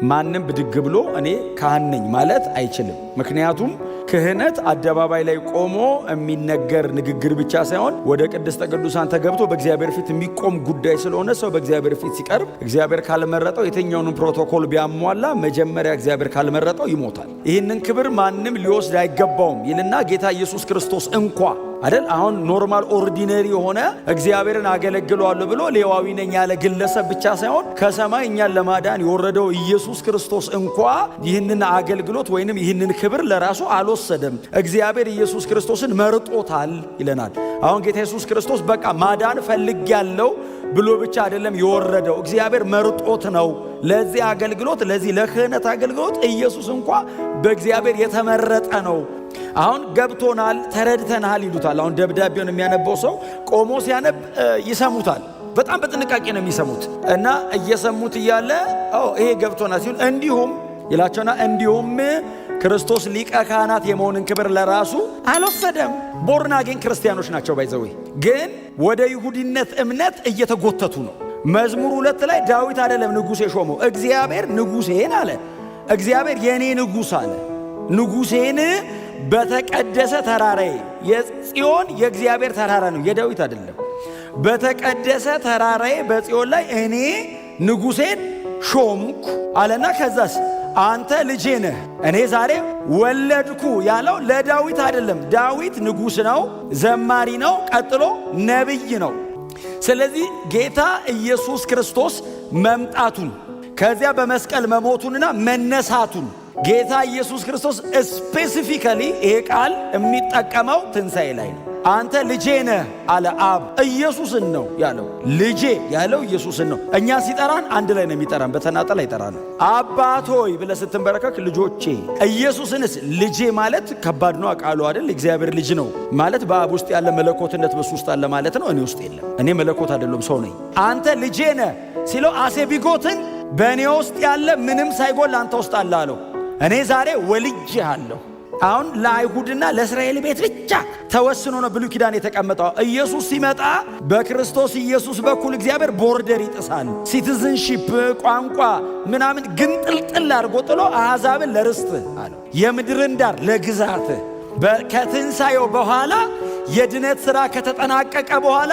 ማንም ብድግ ብሎ እኔ ካህን ነኝ ማለት አይችልም። ምክንያቱም ክህነት አደባባይ ላይ ቆሞ የሚነገር ንግግር ብቻ ሳይሆን ወደ ቅድስተ ቅዱሳን ተገብቶ በእግዚአብሔር ፊት የሚቆም ጉዳይ ስለሆነ ሰው በእግዚአብሔር ፊት ሲቀርብ እግዚአብሔር ካልመረጠው የትኛውንም ፕሮቶኮል ቢያሟላ መጀመሪያ እግዚአብሔር ካልመረጠው ይሞታል። ይህንን ክብር ማንም ሊወስድ አይገባውም ይልና ጌታ ኢየሱስ ክርስቶስ እንኳ አይደል አሁን ኖርማል ኦርዲነሪ የሆነ እግዚአብሔርን አገለግለዋለሁ ብሎ ሌዋዊ ነኝ ያለ ግለሰብ ብቻ ሳይሆን ከሰማይ እኛን ለማዳን የወረደው ኢየሱስ ክርስቶስ እንኳ ይህንን አገልግሎት ወይንም ይህንን ክብር ለራሱ አልወሰደም። እግዚአብሔር ኢየሱስ ክርስቶስን መርጦታል ይለናል። አሁን ጌታ ኢየሱስ ክርስቶስ በቃ ማዳን ፈልጌያለሁ ብሎ ብቻ አይደለም የወረደው፣ እግዚአብሔር መርጦት ነው ለዚህ አገልግሎት፣ ለዚህ ለክህነት አገልግሎት ኢየሱስ እንኳ በእግዚአብሔር የተመረጠ ነው። አሁን ገብቶናል ተረድተናል ይሉታል። አሁን ደብዳቤውን የሚያነበው ሰው ቆሞ ሲያነብ ይሰሙታል። በጣም በጥንቃቄ ነው የሚሰሙት እና እየሰሙት እያለ ይሄ ገብቶናል ሲሉ እንዲሁም ይላቸውና እንዲሁም ክርስቶስ ሊቀ ካህናት የመሆንን ክብር ለራሱ አልወሰደም። ቦርን አጌን ክርስቲያኖች ናቸው ባይዘው ግን ወደ ይሁዲነት እምነት እየተጎተቱ ነው። መዝሙር 2 ላይ ዳዊት አይደለም ንጉሥ የሾመው እግዚአብሔር ንጉሴን አለ። እግዚአብሔር የኔ ንጉሥ አለ። ንጉሴን በተቀደሰ ተራራዬ፣ የጽዮን የእግዚአብሔር ተራራ ነው የዳዊት አይደለም። በተቀደሰ ተራራዬ በጽዮን ላይ እኔ ንጉሴን ሾምኩ አለና ከዛስ አንተ ልጄ ነህ እኔ ዛሬ ወለድኩ ያለው ለዳዊት አይደለም። ዳዊት ንጉሥ ነው፣ ዘማሪ ነው፣ ቀጥሎ ነቢይ ነው። ስለዚህ ጌታ ኢየሱስ ክርስቶስ መምጣቱን ከዚያ በመስቀል መሞቱንና መነሳቱን ጌታ ኢየሱስ ክርስቶስ ስፔሲፊካሊ ይሄ ቃል የሚጠቀመው ትንሣኤ ላይ ነው። አንተ ልጄ ነህ አለ አብ። ኢየሱስን ነው ያለው። ልጄ ያለው ኢየሱስን ነው። እኛ ሲጠራን አንድ ላይ ነው የሚጠራን፣ በተናጠል አይጠራን። አባቶይ ብለህ ስትንበረከክ ልጆቼ። ኢየሱስንስ ልጄ ማለት ከባድ ነው ቃሉ አይደል? እግዚአብሔር ልጅ ነው ማለት በአብ ውስጥ ያለ መለኮትነት በሱ ውስጥ አለ ማለት ነው። እኔ ውስጥ የለም። እኔ መለኮት አይደለም ሰው ነኝ። አንተ ልጄ ነህ ሲለው አሴ ቢጎትን በእኔ ውስጥ ያለ ምንም ሳይጎል አንተ ውስጥ አለ አለው። እኔ ዛሬ ወልጄሃለሁ። አሁን ለአይሁድና ለእስራኤል ቤት ብቻ ተወስኖ ነው ብሉይ ኪዳን የተቀመጠው። ኢየሱስ ሲመጣ በክርስቶስ ኢየሱስ በኩል እግዚአብሔር ቦርደር ይጥሳል። ሲቲዝንሺፕ ቋንቋ ምናምን ግን ጥልጥል አድርጎ ጥሎ አሕዛብን ለርስትህ አለው፣ የምድርን ዳር ለግዛትህ። ከትንሣኤው በኋላ የድነት ሥራ ከተጠናቀቀ በኋላ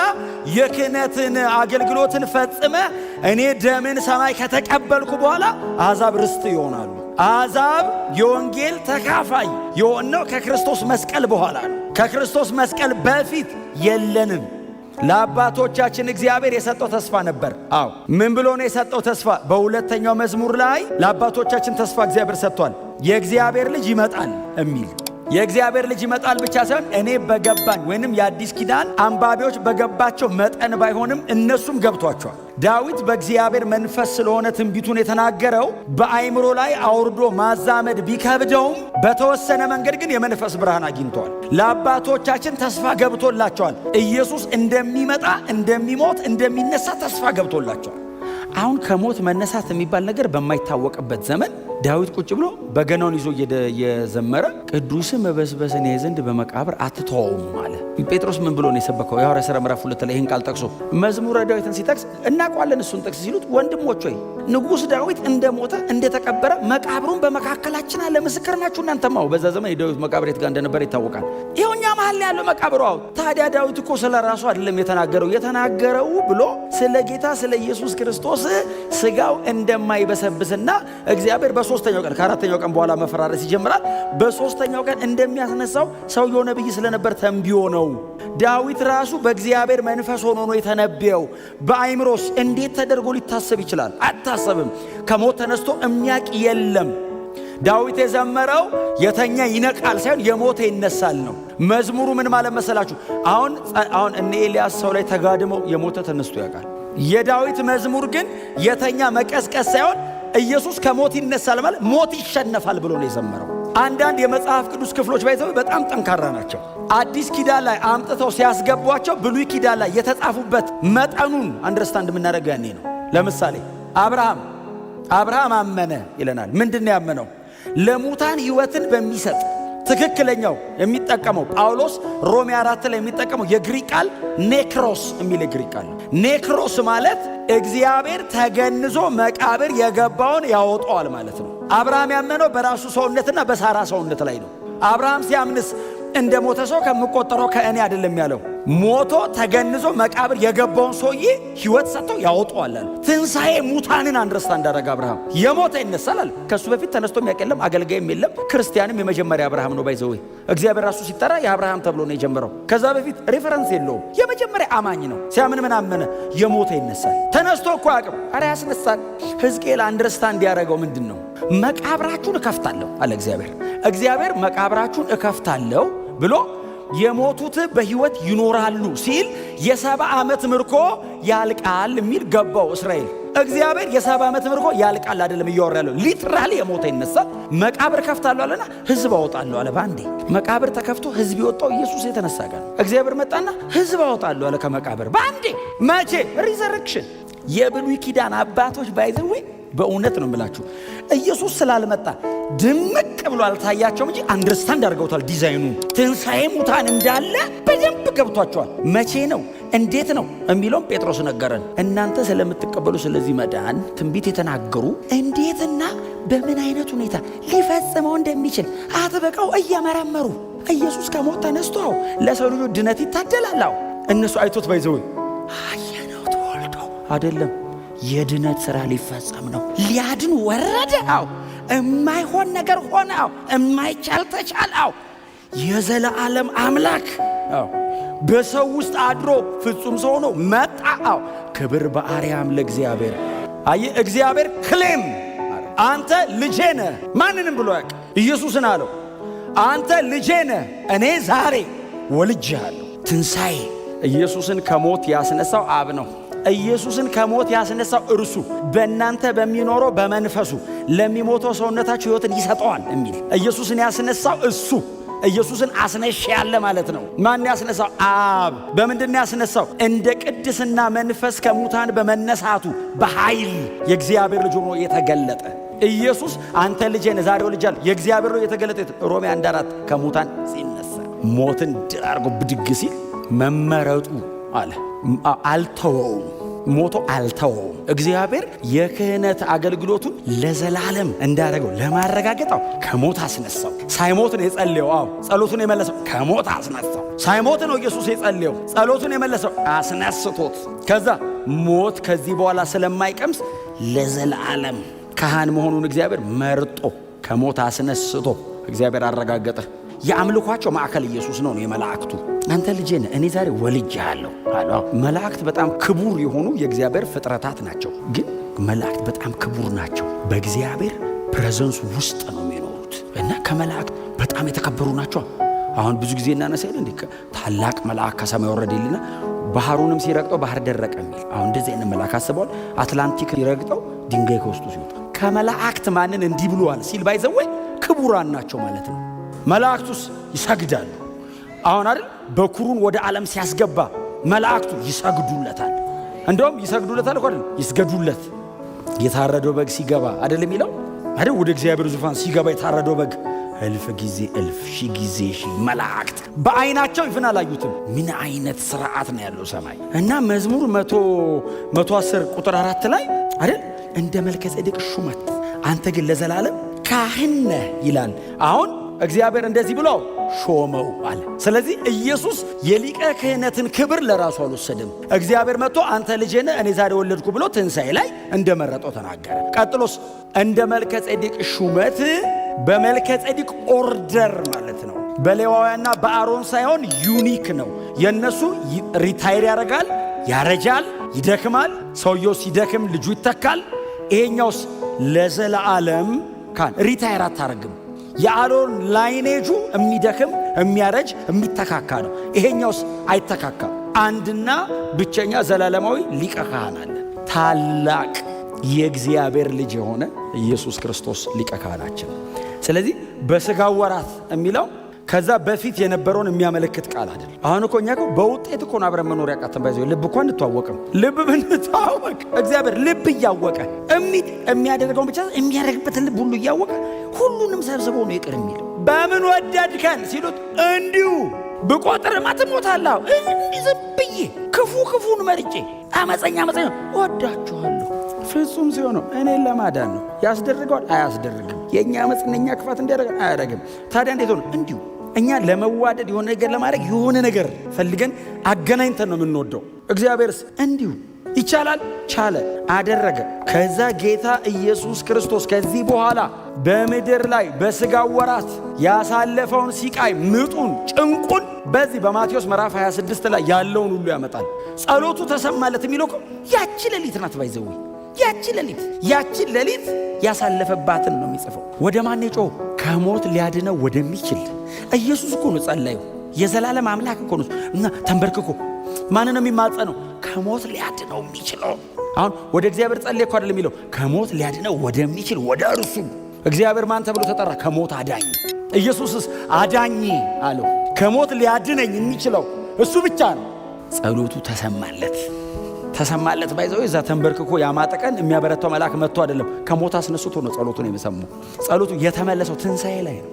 የክህነትን አገልግሎትን ፈጽመ እኔ ደምን ሰማይ ከተቀበልኩ በኋላ አሕዛብ ርስት ይሆናሉ። አሕዛብ የወንጌል ተካፋይ የሆነው ከክርስቶስ መስቀል በኋላ ነው። ከክርስቶስ መስቀል በፊት የለንም። ለአባቶቻችን እግዚአብሔር የሰጠው ተስፋ ነበር። ምን ብሎ ነው የሰጠው ተስፋ? በሁለተኛው መዝሙር ላይ ለአባቶቻችን ተስፋ እግዚአብሔር ሰጥቷል። የእግዚአብሔር ልጅ ይመጣል የሚል የእግዚአብሔር ልጅ ይመጣል ብቻ ሳይሆን እኔ በገባኝ ወይንም የአዲስ ኪዳን አንባቢዎች በገባቸው መጠን ባይሆንም እነሱም ገብቷቸዋል። ዳዊት በእግዚአብሔር መንፈስ ስለሆነ ትንቢቱን የተናገረው በአይምሮ ላይ አውርዶ ማዛመድ ቢከብደውም በተወሰነ መንገድ ግን የመንፈስ ብርሃን አግኝተዋል። ለአባቶቻችን ተስፋ ገብቶላቸዋል። ኢየሱስ እንደሚመጣ፣ እንደሚሞት፣ እንደሚነሳ ተስፋ ገብቶላቸዋል። አሁን ከሞት መነሳት የሚባል ነገር በማይታወቅበት ዘመን ዳዊት ቁጭ ብሎ በገናውን ይዞ እየዘመረ ቅዱስም መበስበስን ያይ ዘንድ በመቃብር አትተወውም አለ። ጴጥሮስ ምን ብሎ ነው የሰበከው? የሐዋርያት ሥራ ምዕራፍ 2 ላይ ይህን ቃል ጠቅሶ መዝሙረ ዳዊትን ሲጠቅስ እናውቀዋለን። እሱን ጠቅስ ሲሉት ወንድሞች ሆይ ንጉሥ ዳዊት እንደሞተ እንደተቀበረ መቃብሩን በመካከላችን አለ። ምስክር ናችሁ እናንተማ። በዛ ዘመን የዳዊት መቃብር የት ጋር እንደነበረ ይታወቃል። ይኸው እኛ መሀል ያለው መቃብሩ። ታዲያ ዳዊት እኮ ስለ ራሱ አይደለም የተናገረው ብሎ ስለ ጌታ ስለ ኢየሱስ ክርስቶስ ስጋው እንደማይበሰብስና እግዚአብሔር በሶስተኛው ቀን ከአራተኛው ቀን በኋላ መፈራረስ ይጀምራል። በሶስተኛው ቀን እንደሚያስነሳው ሰውየው ነብይ ስለነበር ተንብዮ ነው። ዳዊት ራሱ በእግዚአብሔር መንፈስ ሆኖ ነው የተነበየው። በአይምሮስ እንዴት ተደርጎ ሊታሰብ ይችላል? አታሰብም። ከሞት ተነስቶ የሚያቅ የለም። ዳዊት የዘመረው የተኛ ይነቃል ሳይሆን የሞተ ይነሳል ነው። መዝሙሩ ምን ማለት መሰላችሁ? አሁን እነ ኤልያስ ሰው ላይ ተጋድመው የሞተ ተነስቶ ያውቃል። የዳዊት መዝሙር ግን የተኛ መቀስቀስ ሳይሆን ኢየሱስ ከሞት ይነሳል ማለት ሞት ይሸነፋል ብሎ ነው የዘመረው። አንዳንድ የመጽሐፍ ቅዱስ ክፍሎች ባይዘው በጣም ጠንካራ ናቸው። አዲስ ኪዳን ላይ አምጥተው ሲያስገቧቸው ብሉይ ኪዳን ላይ የተጻፉበት መጠኑን አንደርስታንድ የምናደርገው ያኔ ነው። ለምሳሌ አብርሃም አመነ ይለናል። ምንድነው ያመነው? ለሙታን ሕይወትን በሚሰጥ ትክክለኛው የሚጠቀመው ጳውሎስ ሮሜ 4 ላይ የሚጠቀመው የግሪክ ቃል ኔክሮስ የሚል የግሪክ ቃል ነው። ኔክሮስ ማለት እግዚአብሔር ተገንዞ መቃብር የገባውን ያወጣዋል ማለት ነው። አብርሃም ያመነው በራሱ ሰውነትና በሳራ ሰውነት ላይ ነው። አብርሃም ሲያምንስ እንደ ሞተ ሰው ከምቆጠረው ከእኔ አይደለም ያለው። ሞቶ ተገንዞ መቃብር የገባውን ሰውዬ ሕይወት ሰጥቶ ያወጣዋል። ትንሣኤ ሙታንን አንደርስታንድ እንዳደረገ አብርሃም የሞተ ይነሳል። ከሱ በፊት ተነስቶ የሚያውቅ የለም፣ አገልጋይም የለም። ክርስቲያንም የመጀመሪያ አብርሃም ነው። ባይዘው እግዚአብሔር ራሱ ሲጠራ የአብርሃም ተብሎ ነው የጀመረው። ከዛ በፊት ሬፈረንስ የለውም። የመጀመሪያ አማኝ ነው። ሲያምን ምን አመነ? የሞተ ይነሳል። ተነስቶ እኮ አቅም አረ ያስነሳል። ሕዝቅኤል አንደርስታንድ ያደረገው ምንድን ነው? መቃብራችሁን እከፍታለሁ አለ እግዚአብሔር። እግዚአብሔር መቃብራችሁን እከፍታለሁ ብሎ የሞቱት በሕይወት ይኖራሉ ሲል የ70 ዓመት ምርኮ ያልቃል የሚል ገባው እስራኤል። እግዚአብሔር የ70 ዓመት ምርኮ ያልቃል አይደለም እያወራ ያለው፣ ሊትራሊ የሞተ ይነሳል። መቃብር ከፍታለሁ አለና ሕዝብ አወጣለሁ አለ። ባንዴ መቃብር ተከፍቶ ሕዝብ የወጣው ኢየሱስ የተነሳ ቀን እግዚአብሔር መጣና ሕዝብ አወጣለሁ አለ ከመቃብር ባንዴ። መቼ? ሪዘረክሽን። የብሉይ ኪዳን አባቶች ባይዘው በእውነት ነው የምላችሁ ኢየሱስ ስላልመጣ ድምቅ ብሎ አልታያቸውም እንጂ አንደርስታንድ አድርገውታል። ዲዛይኑ ትንሣኤ ሙታን እንዳለ በደንብ ገብቷቸዋል። መቼ ነው እንዴት ነው የሚለውም ጴጥሮስ ነገረን። እናንተ ስለምትቀበሉ ስለዚህ መዳን ትንቢት የተናገሩ እንዴትና በምን አይነት ሁኔታ ሊፈጽመው እንደሚችል አጥብቀው እየመረመሩ ኢየሱስ ከሞት ተነስቶ ለሰው ልጆች ድነት ይታደላል። እነሱ አይቶት ባይዘው አየነው ተወልዶ አይደለም የድነት ሥራ ሊፈጸም ነው። ሊያድን ወረደ። የማይሆን ነገር ሆነ። የማይቻል ተቻለ። የዘላለም አምላክ በሰው ውስጥ አድሮ ፍጹም ሰው ሆኖ መጣ። ክብር በአርያም ለእግዚአብሔር። አየ እግዚአብሔር ክሌም አንተ ልጄ ነህ። ማንንም ብሎ ያውቅ ኢየሱስን አለው አንተ ልጄ ነህ፣ እኔ ዛሬ ወልጄሃለሁ። ትንሣኤ ኢየሱስን ከሞት ያስነሳው አብ ነው። ኢየሱስን ከሞት ያስነሳው እርሱ በእናንተ በሚኖረው በመንፈሱ ለሚሞተው ሰውነታችሁ ሕይወትን ይሰጠዋል የሚል ኢየሱስን ያስነሳው እሱ። ኢየሱስን አስነሽ ያለ ማለት ነው። ማን ያስነሳው? አብ። በምንድን ያስነሳው? እንደ ቅድስና መንፈስ ከሙታን በመነሳቱ በኃይል የእግዚአብሔር ልጅ ሆኖ የተገለጠ ኢየሱስ አንተ ልጄ ነህ ዛሬ ወልጄሃለሁ የእግዚአብሔር ነው የተገለጠ። ሮሜ 1:4 ከሙታን ሲነሳ ሞትን ድል አድርጎ ብድግ ሲል መመረጡ አለ። አልተወውም፣ ሞቶ አልተወውም። እግዚአብሔር የክህነት አገልግሎቱን ለዘላለም እንዳደረገው ለማረጋገጣው ከሞት አስነሳው። ሳይሞት ነው የጸለየው። ጸሎቱን የመለሰው ከሞት አስነሳው። ሳይሞት ነው ኢየሱስ የጸለየው። ጸሎቱን የመለሰው አስነስቶት። ከዛ ሞት ከዚህ በኋላ ስለማይቀምስ ለዘላለም ካህን መሆኑን እግዚአብሔር መርጦ ከሞት አስነስቶ እግዚአብሔር አረጋገጠ። የአምልኳቸው ማዕከል ኢየሱስ ነው። የመላእክቱ አንተ ልጄ ነህ እኔ ዛሬ ወልጄሃለሁ አለ። መላእክት በጣም ክቡር የሆኑ የእግዚአብሔር ፍጥረታት ናቸው። ግን መላእክት በጣም ክቡር ናቸው። በእግዚአብሔር ፕሬዘንስ ውስጥ ነው የሚኖሩት እና ከመላእክት በጣም የተከበሩ ናቸው። አሁን ብዙ ጊዜ እናነሳለን እንዴ ታላቅ መልአክ ከሰማይ ወረደልና ባህሩንም ሲረግጠው ባህር ደረቀ የሚል። አሁን እንደዚህ አይነት መልአክ አስበዋል? አትላንቲክ ሲረግጠው ድንጋይ ከውስጡ ሲወጣ ከመላእክት ማንን እንዲህ ብሏል ሲል ባይዘወይ ክቡራን ናቸው ማለት ነው። መላእክቱስ ይሰግዳሉ። አሁን አይደል በኩሩን ወደ ዓለም ሲያስገባ መላእክቱ ይሰግዱለታል። እንደውም ይሰግዱለታል እኮ አይደል ይስገዱለት። የታረደው በግ ሲገባ አይደል የሚለው አይደል ወደ እግዚአብሔር ዙፋን ሲገባ የታረደው በግ እልፍ ጊዜ እልፍ ሺህ ጊዜ ሺህ መላእክት በአይናቸው ይፍን አላዩትም። ምን አይነት ስርዓት ነው ያለው ሰማይ። እና መዝሙር 110 ቁጥር 4 ላይ አይደል እንደ መልከጼዴቅ ሹመት አንተ ግን ለዘላለም ካህን ነህ ይላል። አሁን እግዚአብሔር እንደዚህ ብሎ ሾመው አለ። ስለዚህ ኢየሱስ የሊቀ ክህነትን ክብር ለራሱ አልወሰደም። እግዚአብሔር መጥቶ አንተ ልጄ ነህ እኔ ዛሬ ወለድኩ ብሎ ትንሣኤ ላይ እንደመረጠው ተናገረ። ቀጥሎስ እንደ መልከጼዴቅ ሹመት በመልከጼዴቅ ኦርደር ማለት ነው። በሌዋውያንና በአሮን ሳይሆን ዩኒክ ነው። የነሱ ሪታይር ያደርጋል፣ ያረጃል፣ ይደክማል። ሰውየው ሲደክም ልጁ ይተካል። ይሄኛውስ ለዘላለም ካን ሪታይር አታረግም። የአሮን ላይኔጁ የሚደክም የሚያረጅ የሚተካካ ነው። ይሄኛውስ አይተካካም። አንድና ብቸኛ ዘላለማዊ ሊቀ ካህን አለ። ታላቅ የእግዚአብሔር ልጅ የሆነ ኢየሱስ ክርስቶስ ሊቀ ካህናችን። ስለዚህ በሥጋው ወራት የሚለው ከዛ በፊት የነበረውን የሚያመለክት ቃል አይደል። አሁን እኮ እኛ በውጤት እኮ ነው አብረን መኖር ያቃተን። ባይዘው ልብ እኮ እንተዋወቅም። ልብ ብንተዋወቅ እግዚአብሔር ልብ እያወቀ የሚያደርገውን ብቻ የሚያደርግበትን ልብ ሁሉ እያወቀ ሁሉንም ሰብስቦ ነው ይቅር የሚል በምን ወደድከን ሲሉት እንዲሁ ብቆጥርማ ትሞታለህ። እንዲህ ዝም ብዬ ክፉን መርጬ አመፀኛ ወዳችኋለሁ። ፍጹም ሲሆነው እኔን ለማዳን ነው። ያስደርገዋል? አያስደርግም። የእኛ አመፅና የእኛ ክፋት እንዲያደርግ አያደርግም። ታዲያ እንዴት ሆነ? እንዲሁ እኛ ለመዋደድ የሆነ ነገር ለማድረግ የሆነ ነገር ፈልገን አገናኝተን ነው የምንወደው። እግዚአብሔርስ እንዲሁ ይቻላል? ቻለ፣ አደረገ። ከዛ ጌታ ኢየሱስ ክርስቶስ ከዚህ በኋላ በምድር ላይ በሥጋው ወራት ያሳለፈውን ሲቃይ፣ ምጡን፣ ጭንቁን በዚህ በማቴዎስ ምዕራፍ 26 ላይ ያለውን ሁሉ ያመጣል። ጸሎቱ ተሰማለት የሚለው ያቺ ሌሊት ናት። ባይዘው ያቺ ሌሊት ያሳለፈባትን ነው የሚጽፈው። ወደ ማን የጮኸው? ከሞት ሊያድነው ወደሚችል ኢየሱስ እኮ ነው ጸለየው። የዘላለም አምላክ እኮ ነው እና ተንበርክኮ ማንን ነው የሚማጸነው? ከሞት ሊያድነው የሚችለው። አሁን ወደ እግዚአብሔር ጸለየ እኮ አይደለም የሚለው፣ ከሞት ሊያድነው ወደሚችል ወደ እርሱ። እግዚአብሔር ማን ተብሎ ተጠራ? ከሞት አዳኝ። ኢየሱስስ አዳኝ አለው። ከሞት ሊያድነኝ የሚችለው እሱ ብቻ ነው። ጸሎቱ ተሰማለት ባይዘው እዛ ተንበርክኮ ያማጠቀን የሚያበረታው መልአክ መጥቶ አይደለም፣ ከሞት አስነስቶ ነው ጸሎቱን የሚሰማው። ጸሎቱ የተመለሰው ትንሣኤ ላይ ነው።